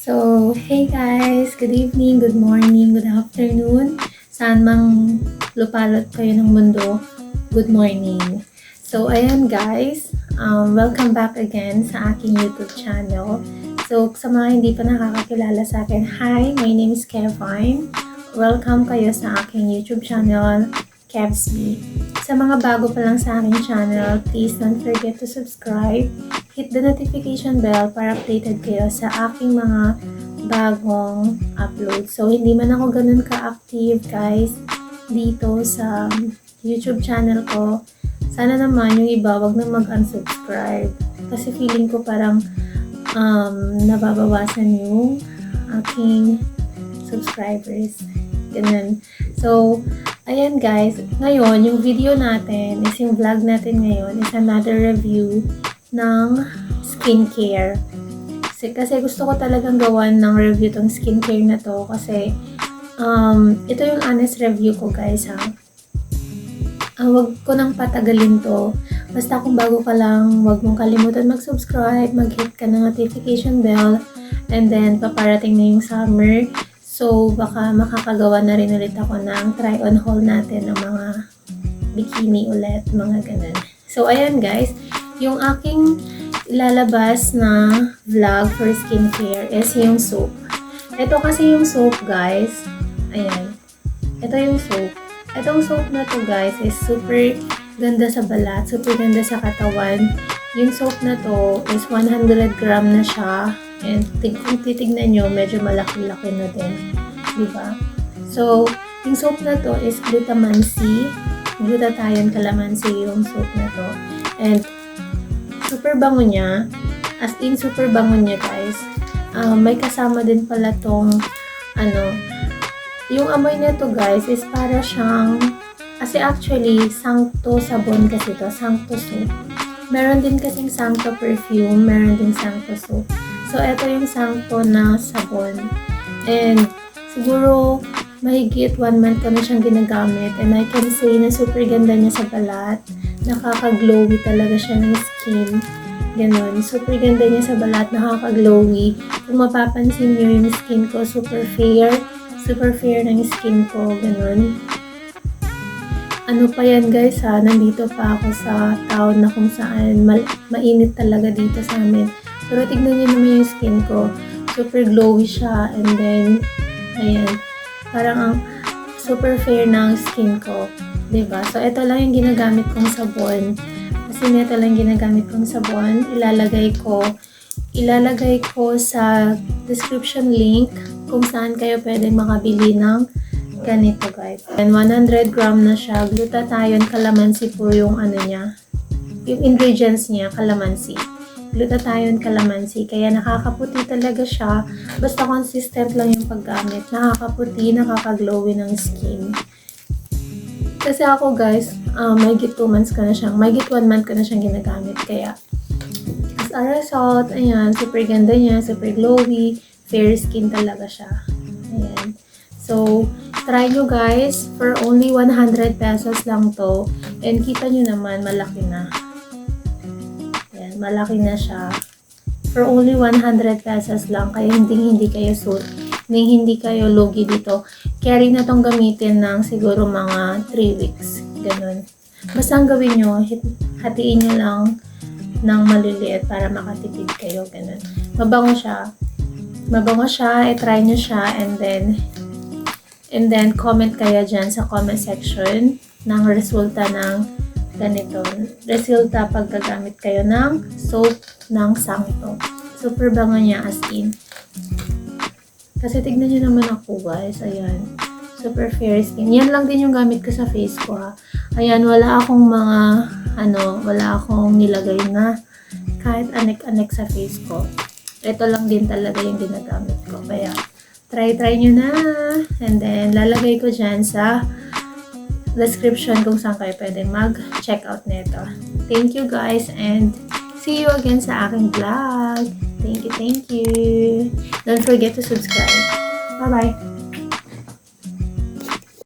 Hey guys! Good evening, good morning, good afternoon. Saan mang lupalot kayo ng mundo, good morning. Ayan guys, welcome back again sa aking YouTube channel. Sa mga hindi pa nakakakilala sa akin, hi, my name is Kevin. Welcome kayo sa aking YouTube channel, KevsMe. Sa mga bago pa lang sa aking channel, please don't forget to subscribe. Hit the notification bell para updated kayo sa aking mga bagong upload. Hindi man ako ganun ka-active guys dito sa YouTube channel ko. Sana naman yung iba wag na mag-unsubscribe. Kasi feeling ko parang nababawasan yung aking subscribers. Ganun. Ayan guys. Ngayon, yung video natin is yung vlog natin ngayon is another review ng skincare. Kasi gusto ko talagang gawan ng review tong skincare na to kasi ito yung honest review ko guys ha. Wag ko nang patagalin to. Basta kung bago ka lang, wag mong kalimutan mag-subscribe, mag-hit ka ng notification bell, and then paparating na yung summer. Baka makakagawa na rin ulit ako ng try on haul natin ng mga bikini ulit, mga ganun. Ayan guys. Yung aking ilalabas na vlog for skincare is yung soap. Ito kasi yung soap guys. Ayan. Ito yung soap. Itong soap na to guys is super ganda sa balat, super ganda sa katawan. Yung soap na to is 100 gram na siya. And kung titignan nyo, medyo malaki-laki na din. Diba? Yung soap na to is Glutamancy. Glutathione calamansi yung soap na to. And super bango niya. As in, super bango niya guys. May kasama din pala tong yung amoy nito guys is para siyang, kasi actually, Sancto sabon kasi to. Sancto soap. Meron din kasing Sancto perfume. Meron din Sancto soap. Ito yung Sancto na sabon. And siguro, mahigit 1 month ko na siyang ginagamit. And I can say na super ganda niya sa balat. Nakaka-glowy talaga siya ng skin. Ganon. Super ganda niya sa balat. Nakaka-glowy. Kung mapapansin niyo yung skin ko, super fair. Super fair ng skin ko. Ganon. Ano pa yan guys ha? Nandito pa ako sa town na kung saan mainit talaga dito sa amin. Pero tignan niyo naman yung skin ko. Super glowy siya. And then, ayan. Parang ang super fair ng skin ko. Diba? Ito lang yung ginagamit kong sabon. Kasi ito lang ginagamit kong sabon. Ilalagay ko sa description link kung saan kayo pwedeng makabili ng ganito guys. And 100 gram na siya. Glutathione calamansi po yung niya. Yung ingredients niya, calamansi. Glutathione calamansi. Kaya nakakaputi talaga siya. Basta consistent lang yung paggamit. Nakakaputi, nakaka-glowy ng skin. Kasi ako guys, mahigit 2 months ko na siyang, mahigit 1 month ko na siyang ginagamit. Kaya, as a result, ayan, super ganda niya, super glowy, fair skin talaga siya. Ayan. Try nyo guys, for only 100 pesos lang to. And kita nyo naman, malaki na. Ayan, malaki na siya. For only 100 pesos lang, kaya hindi kayo hindi kayo lugi dito. Carry na tong gamitin ng siguro mga 3 weeks. Ganun. Basta ang gawin nyo, hatiin nyo lang ng maliliit para makatipid kayo. Ganun. Mabango siya. Mabango siya. I-try nyo siya. And then comment kayo dyan sa comment section ng resulta ng ganito. Resulta pag gagamit kayo ng soap ng Sancto. Super bango niya as in. Kasi tignan nyo naman ako guys. Ayan. Super fair skin. Yan lang din yung gamit ko sa face ko ha. Ayan. Wala akong wala akong nilagay na kahit anek-anek sa face ko. Ito lang din talaga yung ginagamit ko. Kaya try nyo na. And then lalagay ko dyan sa description kung saan kayo pwedeng mag-check out nito. Thank you guys and see you again sa aking vlog. Thank you. Don't forget to subscribe. Bye-bye.